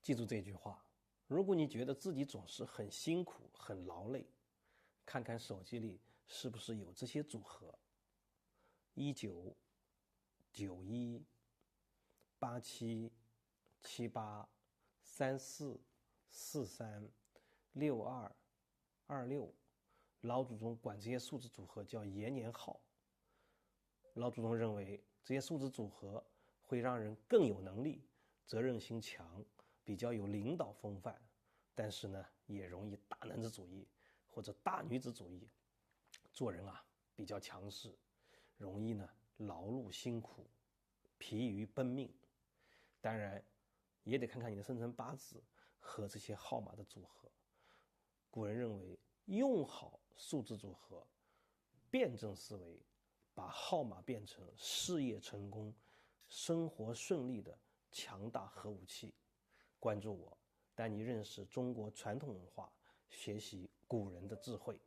记住这句话，如果你觉得自己总是很辛苦、很劳累，看看手机里是不是有这些组合：19、91、87、78、34、43、62、26。老祖宗管这些数字组合叫延年号。老祖宗认为这些数字组合会让人更有能力、责任心强，比较有领导风范，但是呢，也容易大男子主义或者大女子主义，做人比较强势，容易劳碌辛苦，疲于奔命。当然，也得看看你的生辰八字和这些号码的组合。古人认为，用好数字组合，辩证思维，把号码变成事业成功、生活顺利的强大核武器。关注我，带你认识中国传统文化，学习古人的智慧。